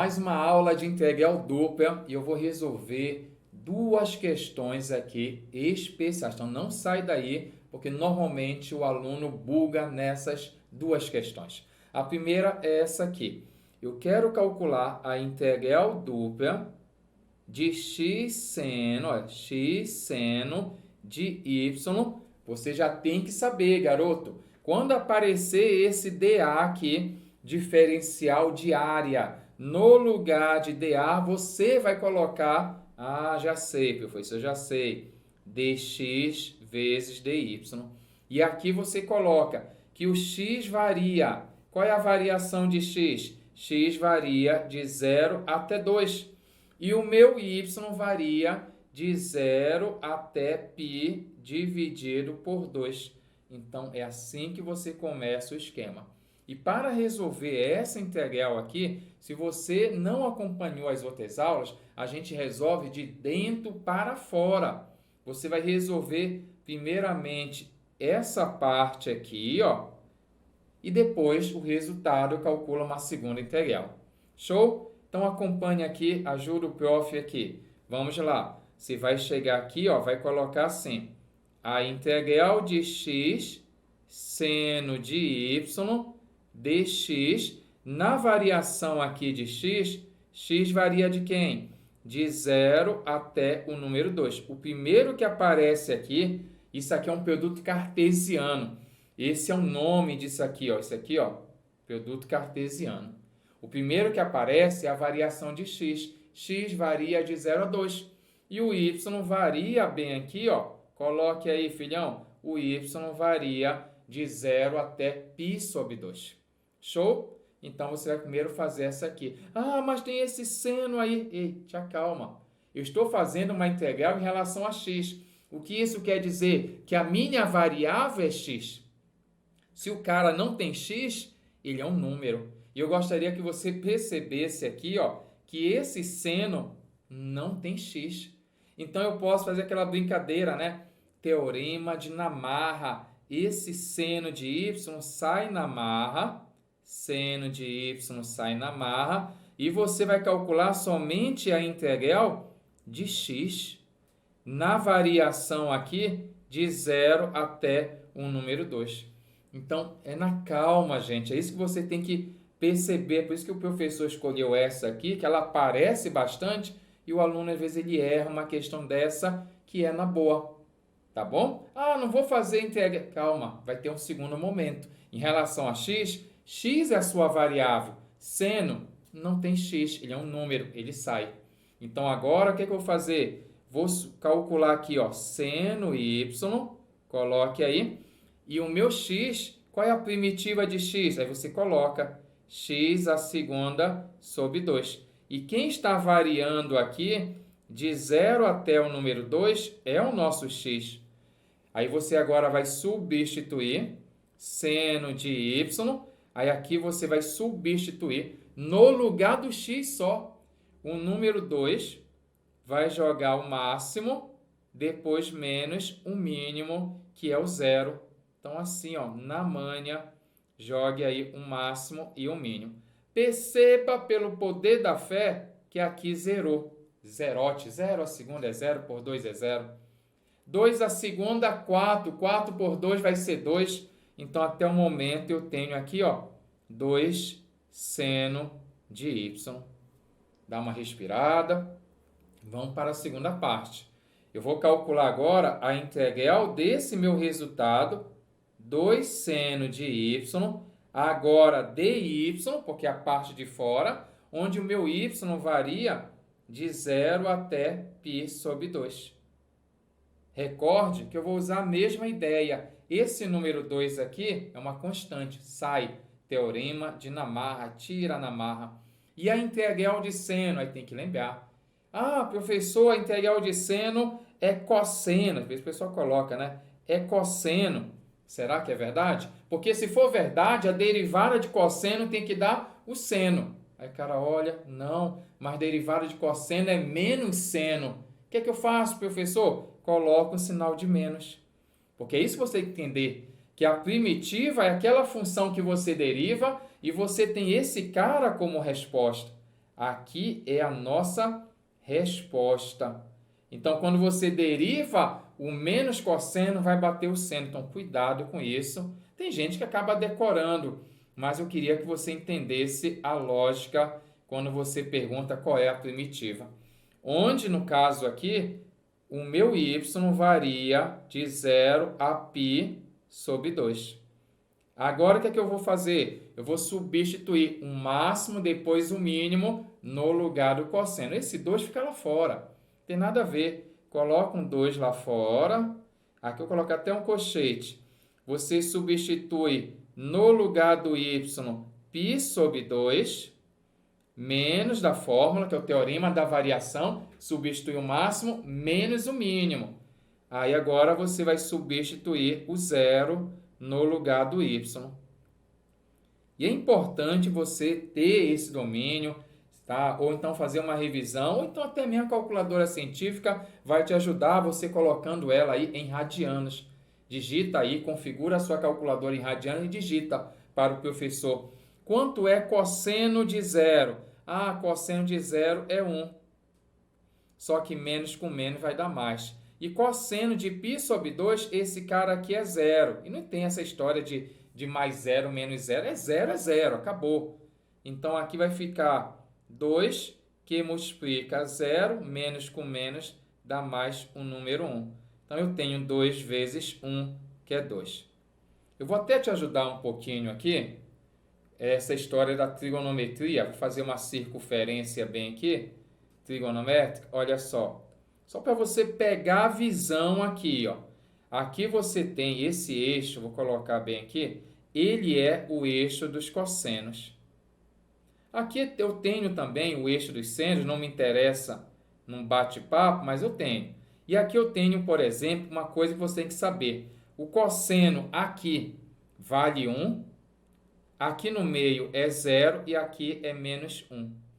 mais uma aula de integral dupla e eu vou resolver duas questões aqui especiais. Então não sai daí, porque normalmente o aluno buga nessas duas questões. A primeira é essa aqui. Eu quero calcular a integral dupla de x seno de y. Você já tem que saber, garoto. Quando aparecer esse dA aqui, diferencial de área, no lugar de dA, você vai colocar, já sei, professor, já sei, dx vezes dy. E aqui você coloca que o x varia. Qual é a variação de x? X varia de 0 até 2. E o meu y varia de 0 até π dividido por 2. Então, é assim que você começa o esquema. E para resolver essa integral aqui, se você não acompanhou as outras aulas, a gente resolve de dentro para fora. Você vai resolver primeiramente essa parte aqui, ó, e depois o resultado calcula uma segunda integral. Show? Então acompanhe aqui, ajuda o prof aqui. Vamos lá. Você vai chegar aqui, ó, vai colocar assim: a integral de x seno de y dx, na variação aqui de x, x varia de quem? De 0 até o número 2. O primeiro que aparece aqui, isso aqui é um produto cartesiano. Esse é o nome disso aqui, ó. Isso aqui, ó, produto cartesiano. O primeiro que aparece é a variação de x. X varia de 0 a 2. E o y varia bem aqui, ó. Coloque aí, filhão. O y varia de 0 até π sobre 2. Show? Então, você vai primeiro fazer essa aqui. Mas tem esse seno aí. Ei, te acalma. Eu estou fazendo uma integral em relação a x. O que isso quer dizer? Que a minha variável é x. Se o cara não tem x, ele é um número. E eu gostaria que você percebesse aqui, ó, que esse seno não tem x. Então, eu posso fazer aquela brincadeira, né? Teorema de Namarra. Esse seno de y sai na marra. Seno de y sai na marra. E você vai calcular somente a integral de x. Na variação aqui, de 0 até o número 2. Então, é na calma, gente. É isso que você tem que perceber. Por isso que o professor escolheu essa aqui, que ela aparece bastante, e o aluno, às vezes, ele erra uma questão dessa que é na boa. Tá bom? Não vou fazer integral. Calma, vai ter um segundo momento. Em relação a x, x é a sua variável. Seno não tem x, ele é um número, ele sai. Então, agora, o que eu vou fazer? Vou calcular aqui, ó, seno y, coloque aí. E o meu x, qual é a primitiva de x? Aí você coloca x a segunda sobre 2. E quem está variando aqui, de 0 até o número 2, é o nosso x. Aí você agora vai substituir seno de y. Aí aqui você vai substituir no lugar do x só. O número 2 vai jogar o máximo, depois menos o mínimo, que é o 0. Então, assim, ó, na manha, jogue aí o máximo e o mínimo. Perceba pelo poder da fé que aqui zerou. Zerote, 0 a segunda é 0, por 2 é 0. 2 a segunda, 4. 4 por 2 vai ser 2. Então, até o momento, eu tenho aqui, ó, 2 seno de y. Dá uma respirada. Vamos para a segunda parte. Eu vou calcular agora a integral desse meu resultado, 2 seno de y, agora dy, porque é a parte de fora, onde o meu y varia de 0 até π sobre 2. Recorde que eu vou usar a mesma ideia. Esse número 2 aqui é uma constante, sai. Teorema de Namarra, tira Namarra. E a integral de seno, aí tem que lembrar. Professor, a integral de seno é cosseno. Às vezes o pessoal coloca, né? É cosseno. Será que é verdade? Porque se for verdade, a derivada de cosseno tem que dar o seno. Aí o cara olha, não, mas derivada de cosseno é menos seno. O que é que eu faço, professor? Coloco um sinal de menos. Porque é isso que você tem que entender, que a primitiva é aquela função que você deriva e você tem esse cara como resposta. Aqui é a nossa resposta. Então, quando você deriva, o menos cosseno vai bater o seno. Então, cuidado com isso. Tem gente que acaba decorando, mas eu queria que você entendesse a lógica quando você pergunta qual é a primitiva. Onde, no caso aqui, o meu y varia de 0 a π sobre 2. Agora, o que é que eu vou fazer? Eu vou substituir o máximo, depois o mínimo, no lugar do cosseno. Esse 2 fica lá fora. Tem nada a ver. Coloca um 2 lá fora. Aqui eu coloco até um colchete. Você substitui no lugar do y π sobre 2, menos da fórmula, que é o teorema da variação, substitui o máximo, menos o mínimo. Aí agora você vai substituir o zero no lugar do y. E é importante você ter esse domínio, tá? Ou então fazer uma revisão, ou então até mesmo a calculadora científica vai te ajudar, você colocando ela aí em radianos. Digita aí, configura a sua calculadora em radianos e digita para o professor. Quanto é cosseno de zero? Ah, cosseno de zero é 1. Só que menos com menos vai dar mais. E cosseno de π sobre 2, esse cara aqui é zero. E não tem essa história de mais zero, menos zero. É zero, acabou. Então, aqui vai ficar 2, que multiplica zero, menos com menos, dá mais o número 1. Então, eu tenho 2 vezes 1, que é 2. Eu vou até te ajudar um pouquinho aqui. Essa história da trigonometria. Vou fazer uma circunferência bem aqui. Trigonométrica, olha só. Só para você pegar a visão aqui, ó. Aqui você tem esse eixo, vou colocar bem aqui, ele é o eixo dos cossenos. Aqui eu tenho também o eixo dos senos, não me interessa num bate-papo, mas eu tenho. E aqui eu tenho, por exemplo, uma coisa que você tem que saber. O cosseno aqui vale 1, aqui no meio é 0 e aqui é menos 1.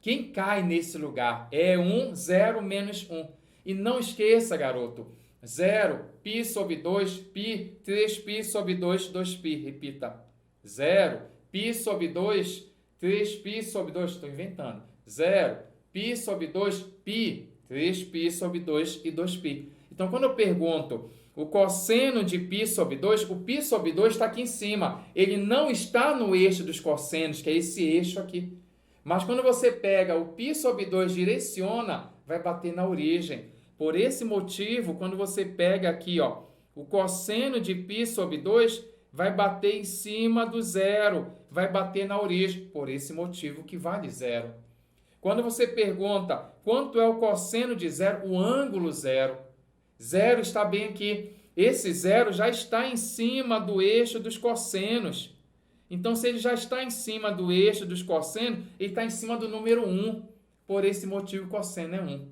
Quem cai nesse lugar é 1, 0, menos 1. E não esqueça, garoto, 0, π sobre 2, π, 3π sobre 2, 2π. Repita, 0, π sobre 2, 3π sobre 2. Estou inventando. 0, π sobre 2, π, 3π sobre 2 e 2π. Então, quando eu pergunto o cosseno de π sobre 2, o π sobre 2 está aqui em cima. Ele não está no eixo dos cossenos, que é esse eixo aqui. Mas quando você pega o π sobre 2, direciona, vai bater na origem. Por esse motivo, quando você pega aqui, ó, o cosseno de π sobre 2, vai bater em cima do zero, vai bater na origem. Por esse motivo que vale zero. Quando você pergunta quanto é o cosseno de zero, o ângulo zero. Zero está bem aqui. Esse zero já está em cima do eixo dos cossenos. Então, se ele já está em cima do eixo dos cossenos, ele está em cima do número 1. Por esse motivo, o cosseno é 1.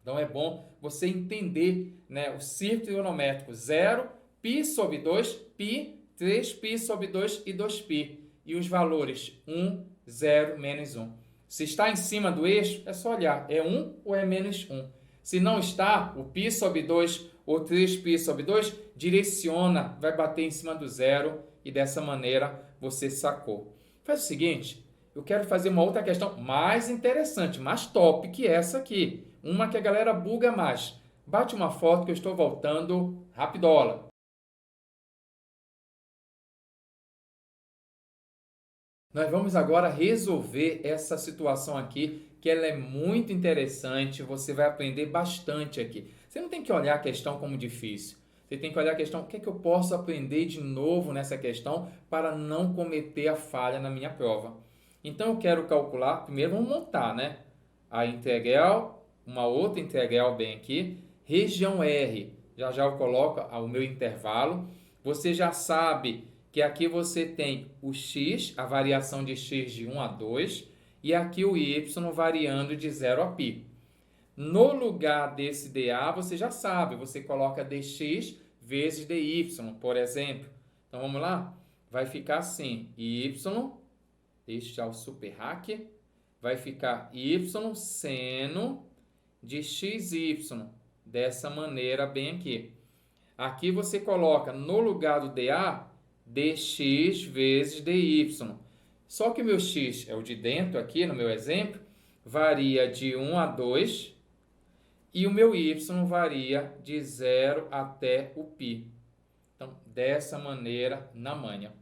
Então, é bom você entender, né, o círculo trigonométrico. 0, π sobre 2, π, 3π sobre 2 e 2π. E os valores 1, 0, menos 1. Se está em cima do eixo, é só olhar. É 1 ou é menos 1? Se não está, o π sobre 2 ou 3π sobre 2, direciona, vai bater em cima do zero e dessa maneira você sacou. Faz o seguinte, eu quero fazer uma outra questão mais interessante, mais top que essa aqui. Uma que a galera buga mais. Bate uma foto que eu estou voltando rapidola. Nós vamos agora resolver essa situação aqui, que ela é muito interessante, você vai aprender bastante aqui. Você não tem que olhar a questão como difícil. Você tem que olhar a questão, o que é que eu posso aprender de novo nessa questão para não cometer a falha na minha prova. Então, eu quero calcular, primeiro vamos montar, né? A integral, uma outra integral bem aqui, região R. Já já eu coloco o meu intervalo. Você já sabe que aqui você tem o x, a variação de x de 1 a 2, e aqui o y variando de 0 a π. No lugar desse dA, você já sabe, você coloca dx vezes dy, por exemplo. Então, vamos lá? Vai ficar assim, y, deixa já o super hack, vai ficar y seno de xy, dessa maneira bem aqui. Aqui você coloca, no lugar do dA, dx vezes dy. Só que o meu x é o de dentro aqui, no meu exemplo, varia de 1 a 2 e o meu y varia de 0 até o π. Então, dessa maneira, na manha.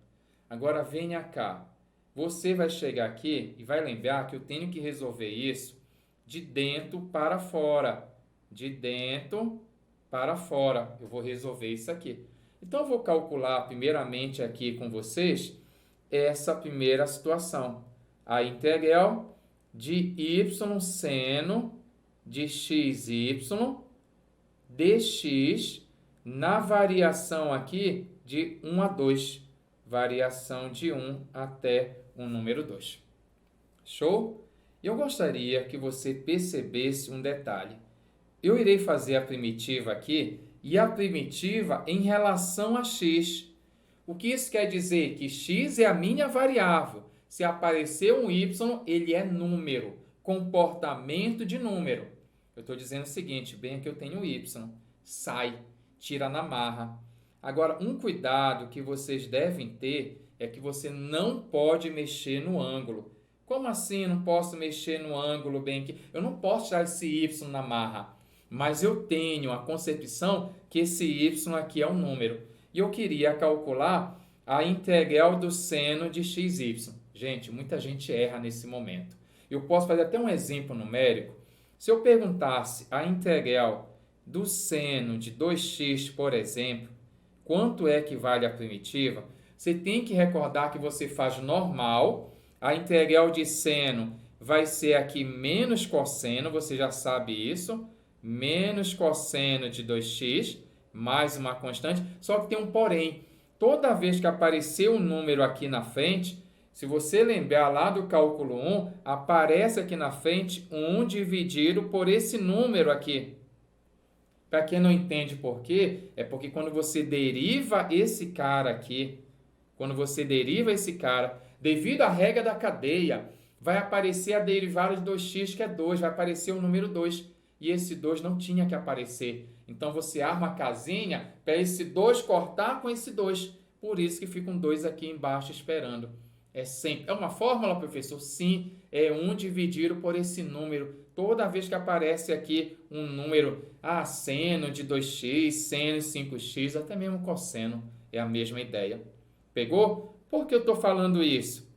Agora, venha cá. Você vai chegar aqui e vai lembrar que eu tenho que resolver isso de dentro para fora. De dentro para fora. Eu vou resolver isso aqui. Então, eu vou calcular primeiramente aqui com vocês essa primeira situação. A integral de y seno de xy dx na variação aqui de 1 a 2. Variação de 1 até o número 2. Show? E eu gostaria que você percebesse um detalhe. Eu irei fazer a primitiva aqui e a primitiva em relação a x. O que isso quer dizer? Que x é a minha variável. Se aparecer um y, ele é número, comportamento de número. Eu estou dizendo o seguinte, bem aqui eu tenho y, sai, tira na marra. Agora, um cuidado que vocês devem ter é que você não pode mexer no ângulo. Como assim eu não posso mexer no ângulo bem aqui? Eu não posso tirar esse y na marra, mas eu tenho a concepção que esse y aqui é um número. E eu queria calcular a integral do seno de xy. Gente, muita gente erra nesse momento. Eu posso fazer até um exemplo numérico. Se eu perguntasse a integral do seno de 2x, por exemplo, quanto é que vale a primitiva? Você tem que recordar que você faz normal. A integral de seno vai ser aqui menos cosseno, você já sabe isso. Menos cosseno de 2x, mais uma constante. Só que tem um porém. Toda vez que aparecer um número aqui na frente, se você lembrar lá do cálculo 1, aparece aqui na frente 1 dividido por esse número aqui. Para quem não entende por quê, é porque quando você deriva esse cara aqui, devido à regra da cadeia, vai aparecer a derivada de 2x, que é 2, vai aparecer o número 2. E esse 2 não tinha que aparecer. Então, você arma a casinha para esse 2 cortar com esse 2. Por isso que fica um 2 aqui embaixo esperando. É uma fórmula, professor? Sim, é 1 dividido por esse número. Toda vez que aparece aqui um número, seno de 2x, seno de 5x, até mesmo cosseno, é a mesma ideia. Pegou? Por que eu estou falando isso?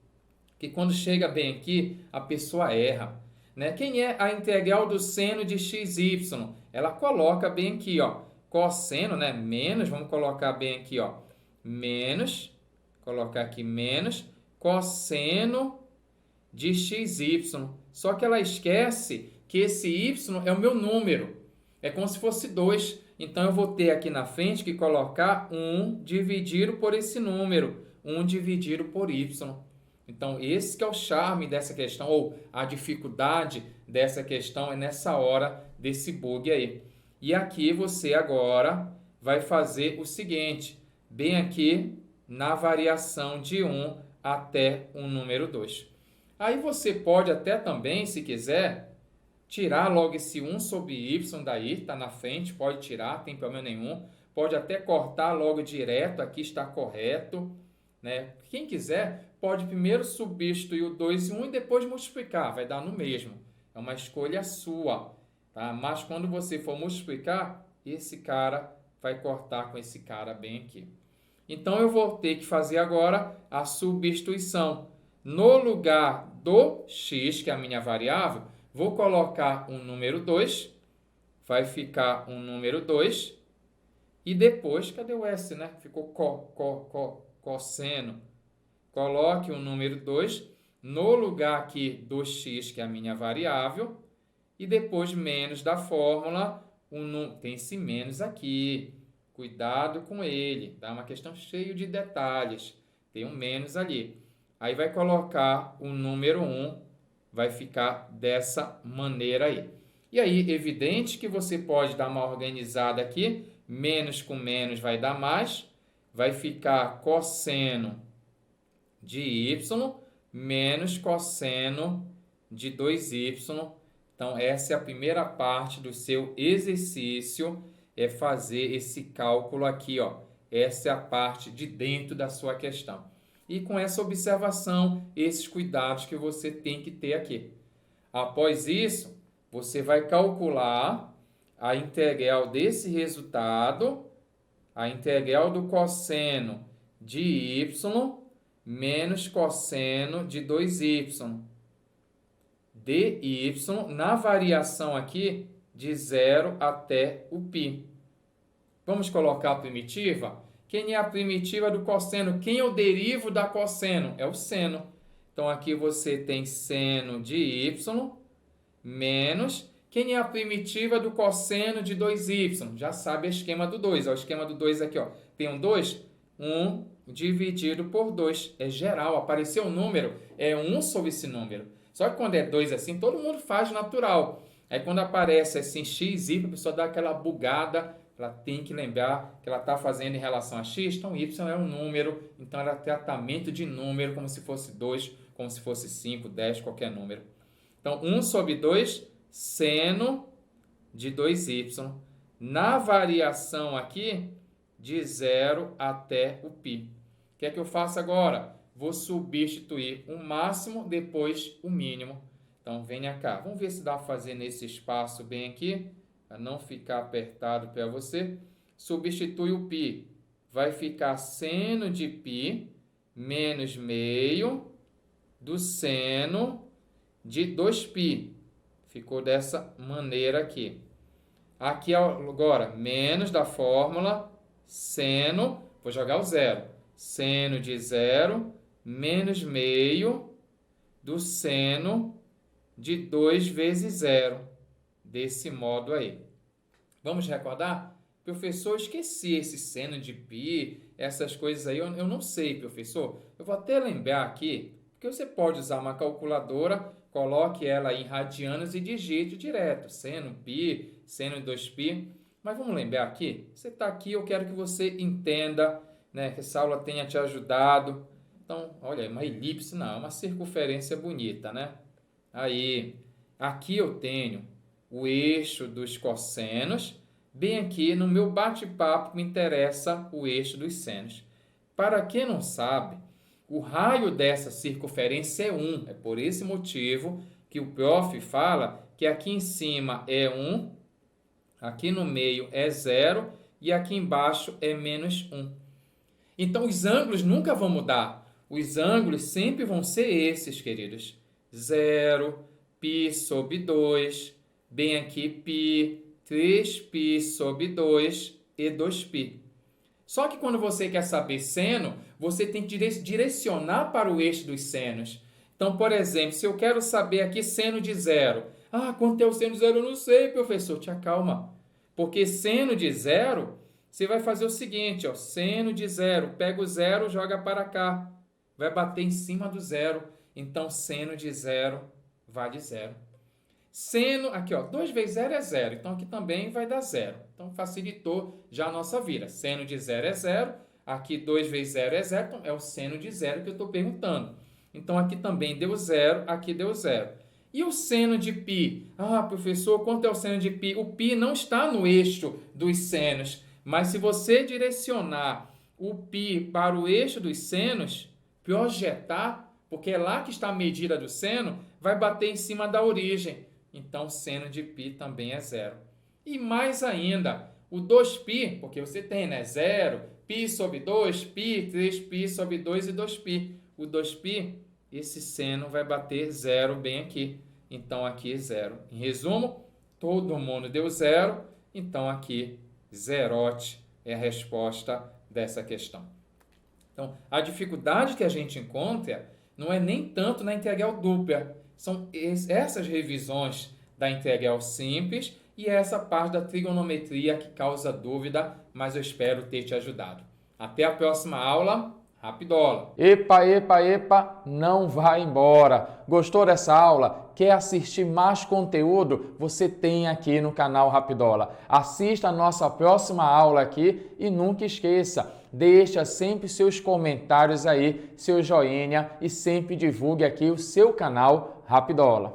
Que quando chega bem aqui, a pessoa erra. Né? Quem é a integral do seno de xy? Ela coloca bem aqui, ó, cosseno, né? Menos, vamos colocar bem aqui, ó, menos, colocar aqui menos, cosseno de xy. Só que ela esquece que esse y é o meu número. É como se fosse 2. Então, eu vou ter aqui na frente que colocar 1 dividido por esse número. 1 dividido por y. Então, esse que é o charme dessa questão, ou a dificuldade dessa questão é nessa hora desse bug aí. E aqui você agora vai fazer o seguinte, bem aqui na variação de 1 até o número 2. Aí você pode até também, se quiser, tirar logo esse 1 sobre y daí, está na frente, pode tirar, não tem problema nenhum. Pode até cortar logo direto, aqui está correto. Né? Quem quiser, pode primeiro substituir o 2 e 1 e depois multiplicar, vai dar no mesmo. É uma escolha sua. Tá? Mas quando você for multiplicar, esse cara vai cortar com esse cara bem aqui. Então, eu vou ter que fazer agora a substituição. No lugar do x, que é a minha variável, vou colocar um número 2, vai ficar um número 2, e depois, cadê o S, né? Ficou cosseno. Coloque o número 2 no lugar aqui do x, que é a minha variável, e depois menos da fórmula, tem esse menos aqui. Cuidado com ele, tá? Uma questão cheia de detalhes. Tem um menos ali. Aí vai colocar o número 1, vai ficar dessa maneira aí. E aí, evidente que você pode dar uma organizada aqui, menos com menos vai dar mais, vai ficar cosseno de y menos cosseno de 2y. Então, essa é a primeira parte do seu exercício, é fazer esse cálculo aqui, ó. Essa é a parte de dentro da sua questão. e com essa observação, esses cuidados que você tem que ter aqui. Após isso, você vai calcular a integral desse resultado, a integral do cosseno de y menos cosseno de 2y, dy, na variação aqui de 0 até o π. Vamos colocar a primitiva? Quem é a primitiva do cosseno? Quem é o derivo da cosseno? É o seno. Então, aqui você tem seno de y menos... Quem é a primitiva do cosseno de 2y? Já sabe o esquema do 2. O esquema do 2 aqui, ó. Tem um 2, 1 dividido por 2. É geral, apareceu um número, é 1 sobre esse número. Só que quando é 2 assim, todo mundo faz natural. Aí quando aparece assim x, y, a pessoa dá aquela bugada, ela tem que lembrar que ela está fazendo em relação a x, então y é um número, então ela é tratamento de número, como se fosse 2, como se fosse 5, 10, qualquer número. Então, 1 sobre 2, seno de 2y, na variação aqui de 0 até o π. O que é que eu faço agora? Vou substituir o máximo, depois o mínimo. Então, venha cá. Vamos ver se dá para fazer nesse espaço bem aqui, para não ficar apertado para você. Substitui o π. Vai ficar seno de π menos meio do seno de 2π. Ficou dessa maneira aqui. Aqui agora, menos da fórmula, seno, vou jogar o zero. Seno de 0 menos meio do seno de 2 vezes 0. Desse modo aí. Vamos recordar? Professor, esqueci esse seno de π, essas coisas aí, eu não sei, professor. Eu vou até lembrar aqui, porque você pode usar uma calculadora, coloque ela em radianos e digite direto. Seno π, seno de 2π. Mas vamos lembrar aqui? Você está aqui, eu quero que você entenda, né, que essa aula tenha te ajudado. Então, olha, uma elipse não, uma circunferência bonita, né? Aí, aqui eu tenho o eixo dos cossenos. Bem aqui no meu bate-papo me interessa o eixo dos senos. Para quem não sabe, o raio dessa circunferência é 1. É por esse motivo que o prof fala que aqui em cima é 1, aqui no meio é 0 e aqui embaixo é menos 1. Então, os ângulos nunca vão mudar. Os ângulos sempre vão ser esses, queridos. 0, π sobre 2, bem aqui π, 3π sobre 2 e 2π. Só que quando você quer saber seno, você tem que direcionar para o eixo dos senos. Então, por exemplo, se eu quero saber aqui seno de 0. Ah, quanto é o seno de 0? Eu não sei, professor. Te acalma. Porque seno de 0, você vai fazer o seguinte, ó, seno de 0. Pega o 0, joga para cá. Vai bater em cima do 0. Então, seno de 0 vai de 0. Seno, aqui, ó, 2 vezes 0 é 0. Então, aqui também vai dar 0. Então, facilitou já a nossa vida. Seno de 0 é 0. Aqui, 2 vezes 0 é 0. Então, é o seno de 0 que eu estou perguntando. Então, aqui também deu 0. Aqui deu 0. E o seno de π? Ah, professor, quanto é o seno de π? O π não está no eixo dos senos. Mas, se você direcionar o π para o eixo dos senos, projetar, porque é lá que está a medida do seno, vai bater em cima da origem. Então, seno de π também é 0. E mais ainda, o 2π, porque você tem, né? 0, π sobre 2, π, 3π sobre 2 e 2π. O 2π, esse seno vai bater 0 bem aqui. Então, aqui 0. Em resumo, todo mundo deu 0. Então, aqui, zerote é a resposta dessa questão. Então, a dificuldade que a gente encontra não é nem tanto na integral dupla. São essas revisões da integral simples e essa parte da trigonometria que causa dúvida, mas eu espero ter te ajudado. Até a próxima aula. Rapidola! Epa, epa, epa, não vai embora! Gostou dessa aula? Quer assistir mais conteúdo? Você tem aqui no canal Rapidola. Assista a nossa próxima aula aqui e nunca esqueça, deixa sempre seus comentários aí, seu joinha e sempre divulgue aqui o seu canal Rapidola.